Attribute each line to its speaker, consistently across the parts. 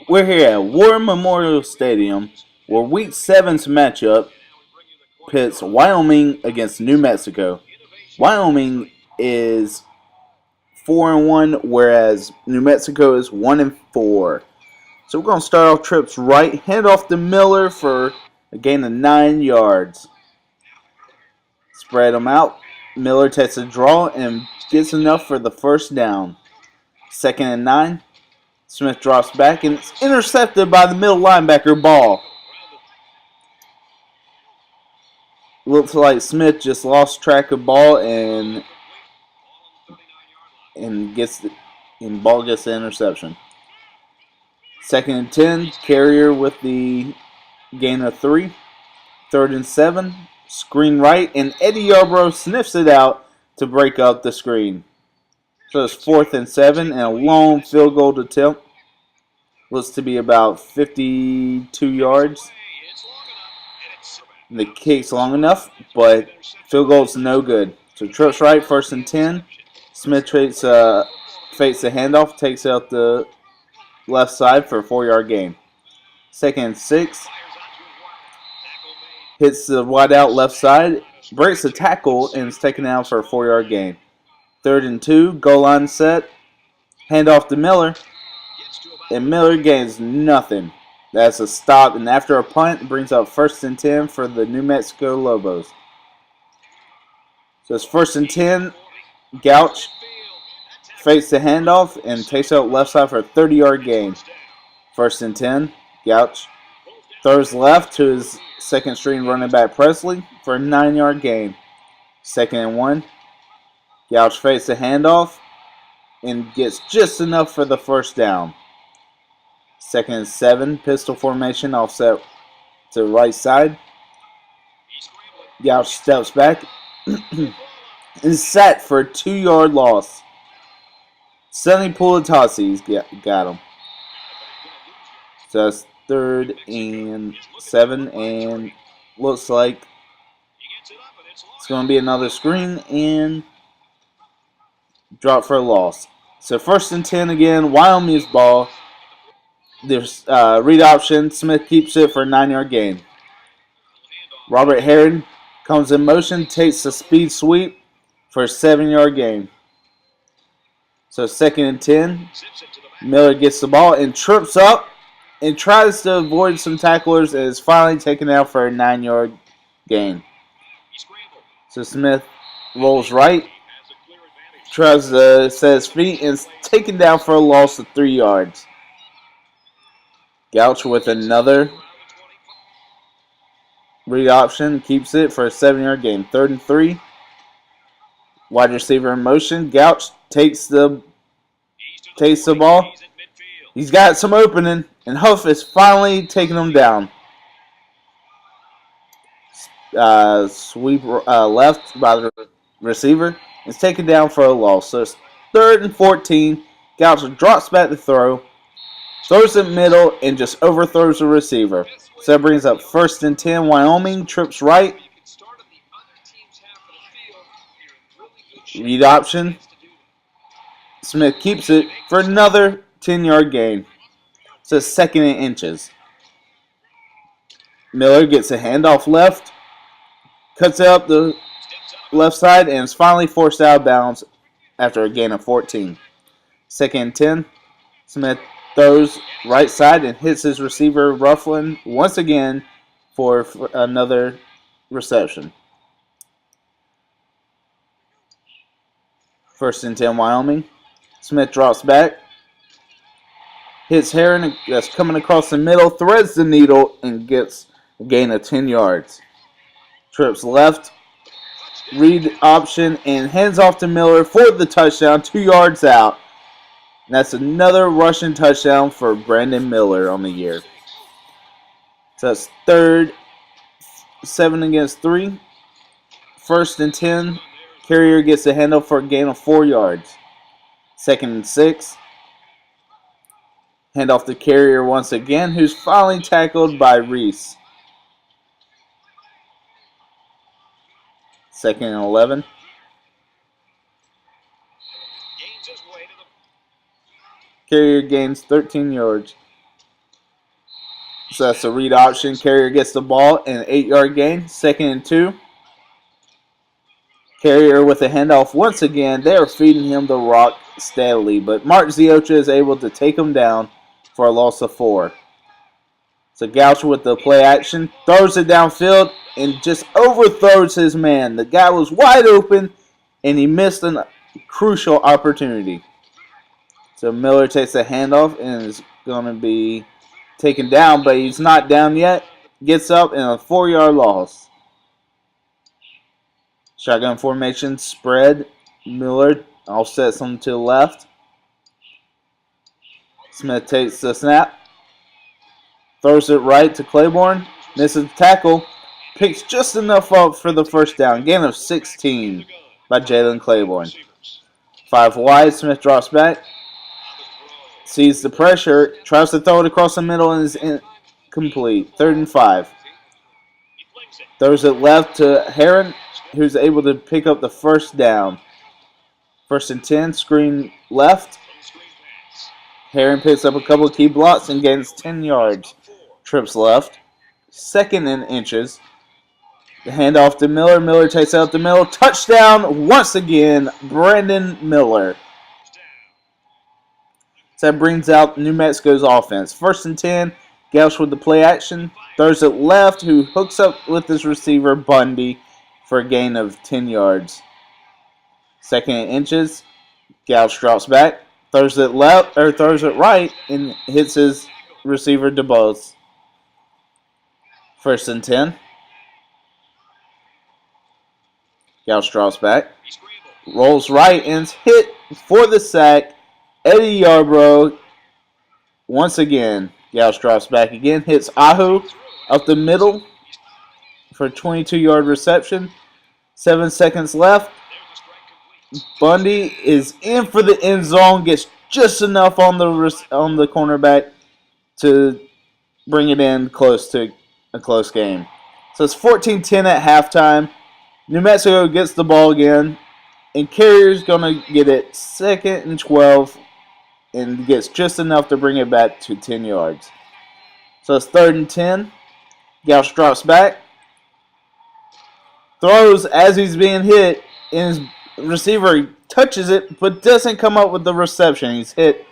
Speaker 1: We're here at War Memorial Stadium, where Week 7's matchup pits Wyoming against New Mexico. Wyoming is 4-1, whereas New Mexico is 1-4. So we're going to start off trips right, hand off to Miller for a gain of 9 yards. Spread them out. Miller takes a draw and gets enough for the first down. 2nd and 9. Smith drops back and it's intercepted by the middle linebacker Ball. Looks like Smith just lost track of Ball and Ball gets the interception. 2nd and 10. Carrier with the gain of 3. 3rd and 7. Screen right and Eddie Yarbrough sniffs it out to break up the screen. So it's 4th and 7 and a long field goal attempt. Looks to be about 52 yards. The kick's long enough, but field goal's no good. So trips right, 1st and 10. Smith fakes the handoff, takes out the left side for a 4-yard gain. 2nd and 6. Hits the wide out left side, breaks the tackle, and is taken out for a 4-yard gain. 3rd and 2, goal line set. Handoff to Miller. And Miller gains nothing. That's a stop, and after a punt, it brings up 1st and 10 for the New Mexico Lobos. So it's 1st and 10. Gouch fakes the handoff and takes out left side for a 30-yard gain. 1st and 10. Gouch throws left to his second string running back Presley for a 9-yard gain. 2nd and 1. Gouch fakes the handoff and gets just enough for the first down. 2nd and 7, pistol formation, offset to the right side. Gouch steps back and is set for a 2-yard loss. Sonny Pulatasi's got him. So that's 3rd and 7, and looks like it's going to be another screen and drop for a loss. So 1st and 10 again, Wyoming's ball. There's read option. Smith keeps it for a 9-yard gain. Robert Herron comes in motion, takes a speed sweep for a 7-yard gain. So 2nd and 10. Miller gets the ball and trips up and tries to avoid some tacklers and is finally taken out for a 9-yard gain. So Smith rolls right, tries to set his feet, and is taken down for a loss of 3 yards. Gouch with another read option, keeps it for a 7-yard gain. 3rd and 3. Wide receiver in motion. Gouch takes the ball. He's got some opening, and Huff is finally taking him down. Sweep left by the receiver. It's taken down for a loss. So it's 3rd and 14. Gouch drops back to throw. Throws it middle and just overthrows the receiver. So that brings up 1st and 10. Wyoming trips right. Read option. Smith keeps it for another 10-yard gain. So it's 2nd and inches. Miller gets a handoff left. Cuts it up the left side and is finally forced out of bounds after a gain of 14. 2nd and 10. Smith throws right side and hits his receiver Rufflin once again for another reception. 1st and 10 Wyoming. Smith drops back. Hits Herron that's coming across the middle. Threads the needle and gets a gain of 10 yards. Trips left. Read option and hands off to Miller for the touchdown. 2 yards out. And that's another rushing touchdown for Brandon Miller on the year. So that's 3rd, 7 against 3. 1st and 10. Carrier gets a handoff for a gain of 4 yards. 2nd and 6. Handoff to Carrier once again, who's finally tackled by Reese. 2nd and 11. Carrier gains 13 yards. So that's a read option. Carrier gets the ball and an 8-yard gain. 2nd and 2. Carrier with a handoff once again. They are feeding him the rock steadily, but Mark Ziocha is able to take him down for a loss of 4. So Gouch with the play action, throws it downfield and just overthrows his man. The guy was wide open and he missed a crucial opportunity. So Miller takes a handoff and is going to be taken down, but he's not down yet. Gets up and a 4-yard loss. Shotgun formation, spread. Miller offsets him to the left. Smith takes the snap. Throws it right to Claiborne. Misses the tackle. Picks just enough up for the first down. Gain of 16 by Jalen Claiborne. 5 wide. Smith drops back. Sees the pressure. Tries to throw it across the middle and is incomplete. 3rd and 5. Throws it left to Heron, who's able to pick up the first down. 1st and 10. Screen left. Heron picks up a couple of key blocks and gains 10 yards. Trips left. 2nd and inches. The handoff to Miller. Miller takes out the middle. Touchdown once again, Brandon Miller. So that brings out New Mexico's offense. 1st and 10. Gouch with the play action. Throws it left, who hooks up with his receiver, Bundy, for a gain of 10 yards. 2nd and inches. Gouch drops back. Throws it left or throws it right and hits his receiver DeBose. 1st and 10. Gouch drops back. Rolls right and is hit for the sack. Eddie Yarbrough once again. Gouch drops back again. Hits Ahu up the middle for a 22-yard reception. 7 seconds left. Bundy is in for the end zone. Gets just enough on the cornerback to bring it in close to a close game. So it's 14-10 at halftime. New Mexico gets the ball again. And Carrier's going to get it 2nd and 12. And gets just enough to bring it back to 10 yards. So it's 3rd and 10. Gouch drops back. Throws as he's being hit. And his receiver touches it but doesn't come up with the reception. He's hit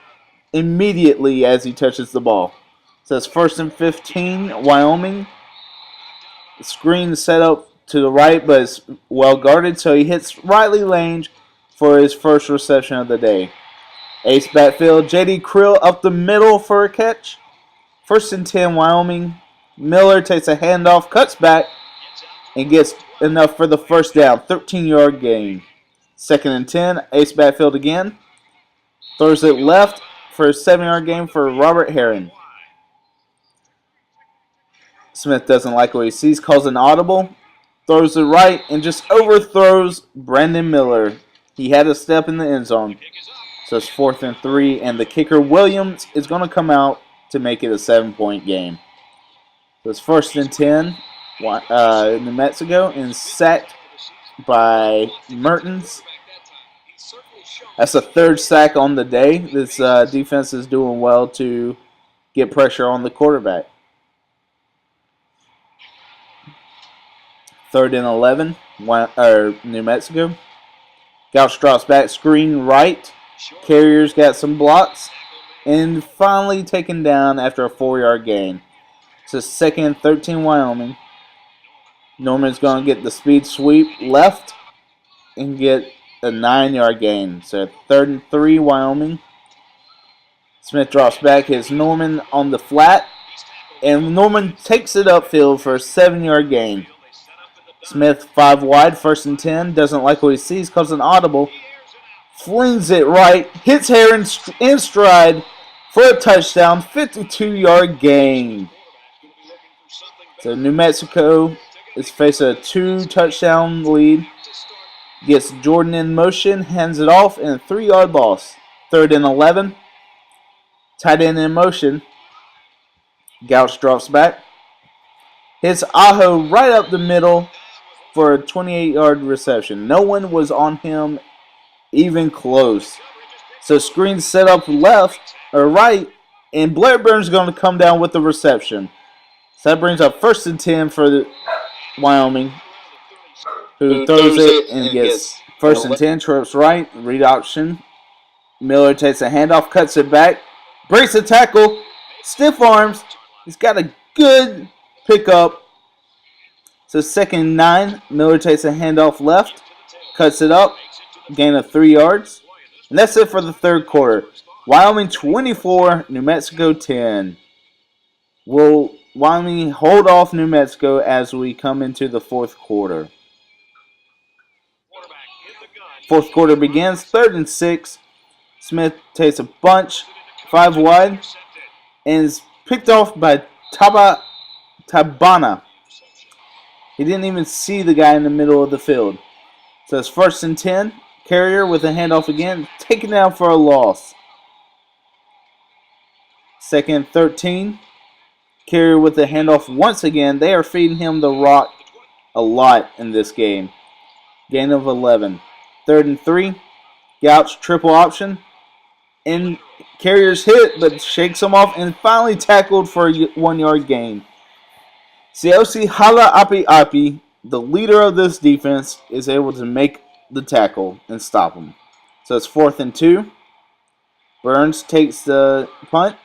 Speaker 1: immediately as he touches the ball. So it's 1st and 15, Wyoming. The screen is set up to the right, but it's well guarded, so he hits Riley Lange for his first reception of the day. Ace backfield, J.D. Krill up the middle for a catch. 1st and 10, Wyoming. Miller takes a handoff, cuts back, and gets enough for the first down. 13-yard gain. 2nd and 10, Ace backfield again. Throws it left for a 7-yard gain for Robert Heron. Smith doesn't like what he sees, calls an audible. Throws it right and just overthrows Brandon Miller. He had a step in the end zone. So it's 4th and 3, and the kicker Williams is going to come out to make it a 7-point game. So it's 1st and 10, New Mexico, and sacked by Mertens. That's a 3rd sack on the day. This defense is doing well to get pressure on the quarterback. 3rd and 11, New Mexico. Gouch drops back, screen right. Carrier's got some blocks. And finally taken down after a 4-yard gain. So 2nd and 13, Wyoming. Norman's going to get the speed sweep left and get a 9-yard gain. So 3rd and 3, Wyoming. Smith drops back, hits Norman on the flat. And Norman takes it upfield for a 7-yard gain. Smith 5 wide, 1st and 10. Doesn't like what he sees, calls an audible. Flings it right, hits Heron in stride for a touchdown, 52-yard gain. So New Mexico is facing a 2-touchdown lead. Gets Jordan in motion, hands it off, and a 3-yard loss. 3rd and 11. Tight end in motion. Gouch drops back. Hits Aho right up the middle for a 28-yard reception. No one was on him even close. So screen set up left or right, and Blair Burns is going to come down with the reception. So that brings up 1st and 10 for the Wyoming, who throws it and gets 1st and 10, trips right, read option. Miller takes a handoff, cuts it back, breaks the tackle, stiff arms. He's got a good pickup. So 2nd and 9, Miller takes a handoff left, cuts it up, gain of 3 yards. And that's it for the third quarter. Wyoming 24, New Mexico 10. Will Wyoming hold off New Mexico as we come into the fourth quarter? Fourth quarter begins, 3rd and 6. Smith takes a bunch, 5 wide, and is picked off by Tabana. He didn't even see the guy in the middle of the field. So it's 1st and 10. Carrier with a handoff again, taken down for a loss. 2nd and 13. Carrier with a handoff once again. They are feeding him the rock a lot in this game. Gain of 11. 3rd and 3. Gouch triple option. And Carrier's hit, but shakes him off and finally tackled for a 1-yard gain. Siosi Hala Api Api, the leader of this defense, is able to make the tackle and stop him. So it's 4th and 2. Burns takes the punt.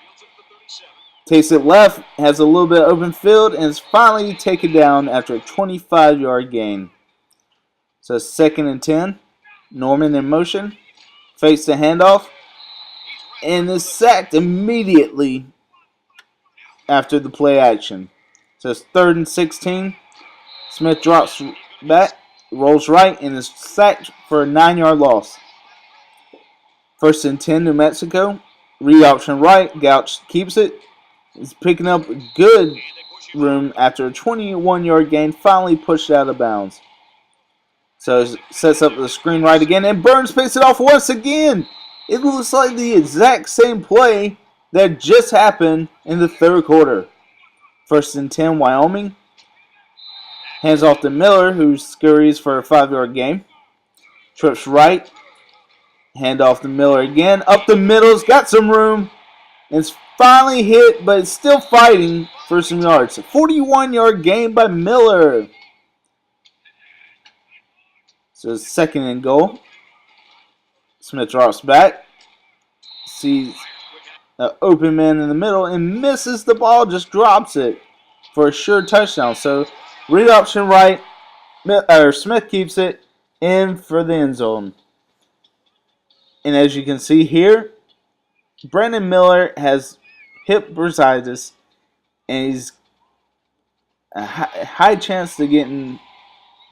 Speaker 1: Takes it left, has a little bit of open field, and is finally taken down after a 25-yard gain. So 2nd and 10. Norman in motion. Fakes the handoff. And is sacked immediately after the play action. So it's 3rd and 16. Smith drops back, rolls right, and is sacked for a 9-yard loss. 1st and 10, New Mexico. Read option right. Gouch keeps it. Is picking up good room after a 21-yard gain, finally pushed out of bounds. So it sets up the screen right again, and Burns picks it off once again. It looks like the exact same play that just happened in the third quarter. 1st and 10, Wyoming. Hands off to Miller, who scurries for a 5-yard gain. Trips right. Hand off to Miller again. Up the middle's got some room. And it's finally hit, but it's still fighting for some yards. A 41-yard gain by Miller. So it's 2nd and goal. Smith drops back. Sees an open man in the middle and misses the ball. Just drops it for a sure touchdown. So read option right. Smith keeps it in for the end zone. And as you can see here, Brandon Miller has hip bursitis, and he's a high chance to getting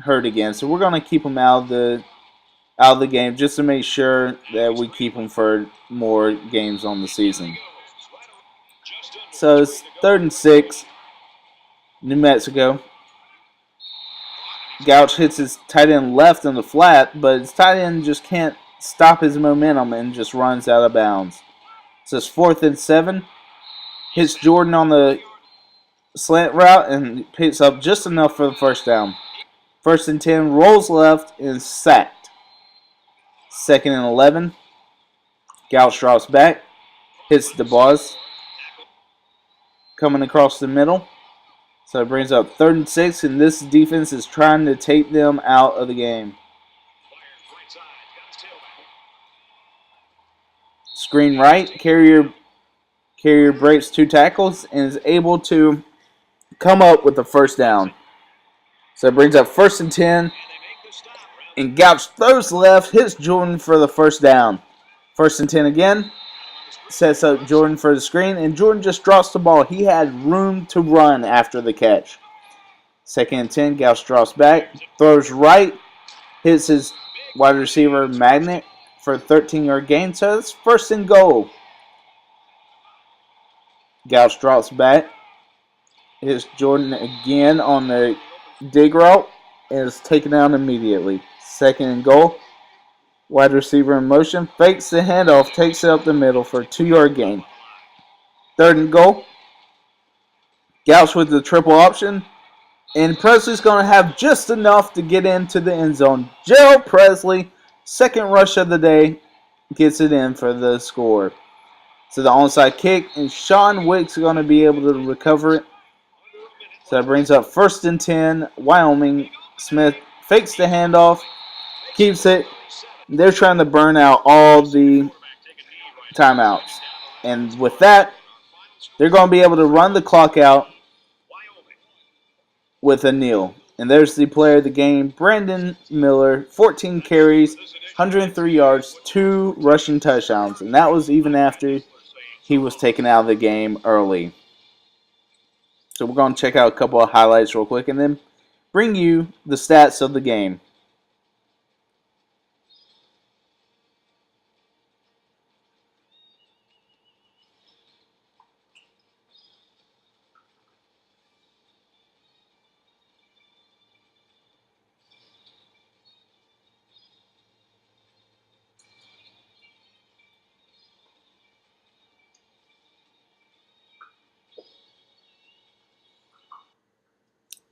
Speaker 1: hurt again. So we're going to keep him out of the game just to make sure that we keep him for more games on the season. So it's 3rd and 6, New Mexico. Gouch hits his tight end left in the flat, but his tight end just can't stop his momentum and just runs out of bounds. So it's 4th and 7. Hits Jordan on the slant route and picks up just enough for the first down. 1st and 10, rolls left and sacked. 2nd and 11. Gouch drops back. Hits the buzz. Coming across the middle. So it brings up 3rd and 6, and this defense is trying to take them out of the game. Screen right. Carrier breaks 2 tackles and is able to come up with the first down. So it brings up 1st and 10. And Gouch throws left, hits Jordan for the first down. 1st and 10 again. Sets up Jordan for the screen, and Jordan just drops the ball. He had room to run after the catch. 2nd and 10, Gouch drops back, throws right, hits his wide receiver Magnet for a 13-yard gain. So it's 1st and goal. Gouch drops back, hits Jordan again on the dig route, and is taken down immediately. 2nd and goal. Wide receiver in motion, fakes the handoff, takes it up the middle for a 2-yard gain. 3rd and goal. Gouch with the triple option. And Presley's going to have just enough to get into the end zone. Gerald Presley, 2nd rush of the day, gets it in for the score. So the onside kick, and Sean Wick's going to be able to recover it. So that brings up 1st and 10. Wyoming. Smith fakes the handoff, keeps it. They're trying to burn out all the timeouts. And with that, they're going to be able to run the clock out with a kneel. And there's the player of the game, Brandon Miller, 14 carries, 103 yards, 2 rushing touchdowns. And that was even after he was taken out of the game early. So we're going to check out a couple of highlights real quick and then bring you the stats of the game.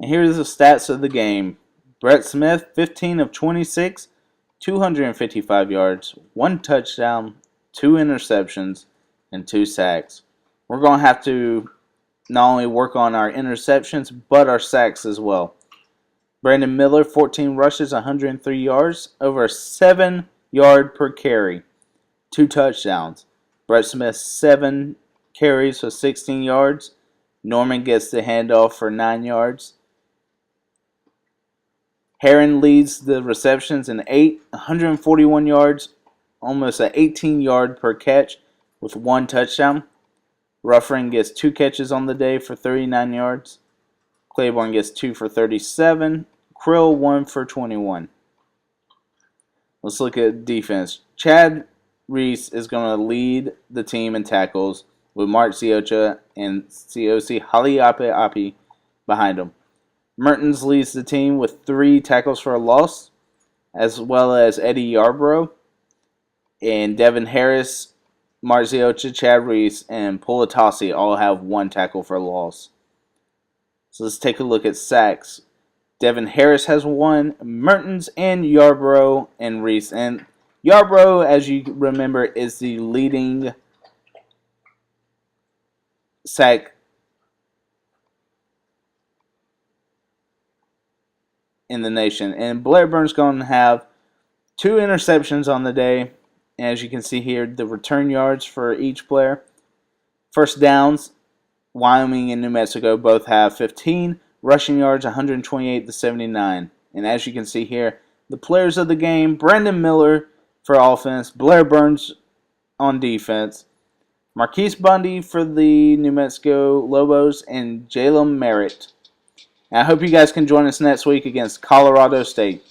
Speaker 1: And here's the stats of the game. Brett Smith, 15 of 26, 255 yards, 1 touchdown, 2 interceptions, and 2 sacks. We're going to have to not only work on our interceptions, but our sacks as well. Brandon Miller, 14 rushes, 103 yards, over 7 yard per carry, 2 touchdowns. Brett Smith, 7 carries for 16 yards. Norman gets the handoff for 9 yards. Heron leads the receptions in 8, 141 yards, almost an 18-yard per catch with 1 touchdown. Ruffin gets 2 catches on the day for 39 yards. Claiborne gets 2 for 37. Krill 1 for 21. Let's look at defense. Chad Reese is going to lead the team in tackles with Mark Ziocha and Ciosi Haliape behind him. Mertens leads the team with 3 tackles for a loss, as well as Eddie Yarbrough. And Devin Harris, Marziocha, Chad Reese, and Pulatasi all have 1 tackle for a loss. So let's take a look at sacks. Devin Harris has 1, Mertens and Yarbrough and Reese. And Yarbrough, as you remember, is the leading sack in the nation. And Blairburne's going to have 2 interceptions on the day. As you can see here, the return yards for each player. First downs, Wyoming and New Mexico both have 15. Rushing yards, 128 to 79. And as you can see here, the players of the game, Brandon Miller for offense, Blair Burns on defense, Marquise Bundy for the New Mexico Lobos, and Jalen Merritt. And I hope you guys can join us next week against Colorado State.